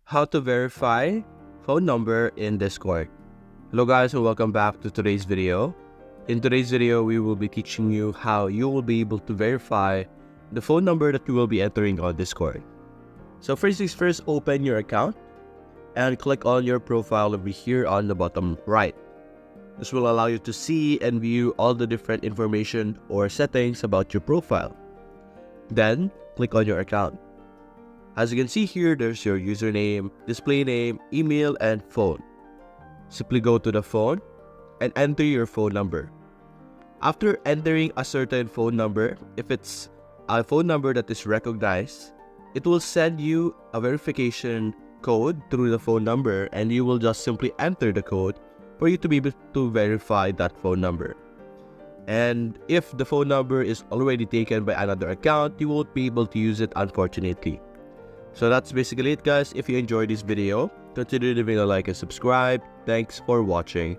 how to verify phone number in Discord. Hello guys and welcome back to today's video. In today's video, we will be teaching you how you will be able to verify the phone number that you will be entering on Discord. So first things first, open your account and click on your profile over here on the bottom right. This will allow you to see and view all the different information or settings about your profile. Then click on your account. As you can see here, there's your username, display name, email, and phone. Simply go to the phone and enter your phone number. After entering a certain phone number, if it's a phone number that is recognized, it will send you a verification code through the phone number, and you will just simply enter the code for you to be able to verify that phone number. And if the phone number is already taken by another account, you won't be able to use it, unfortunately. So that's basically it guys. If you enjoyed this video, consider leaving a like and subscribe. Thanks for watching.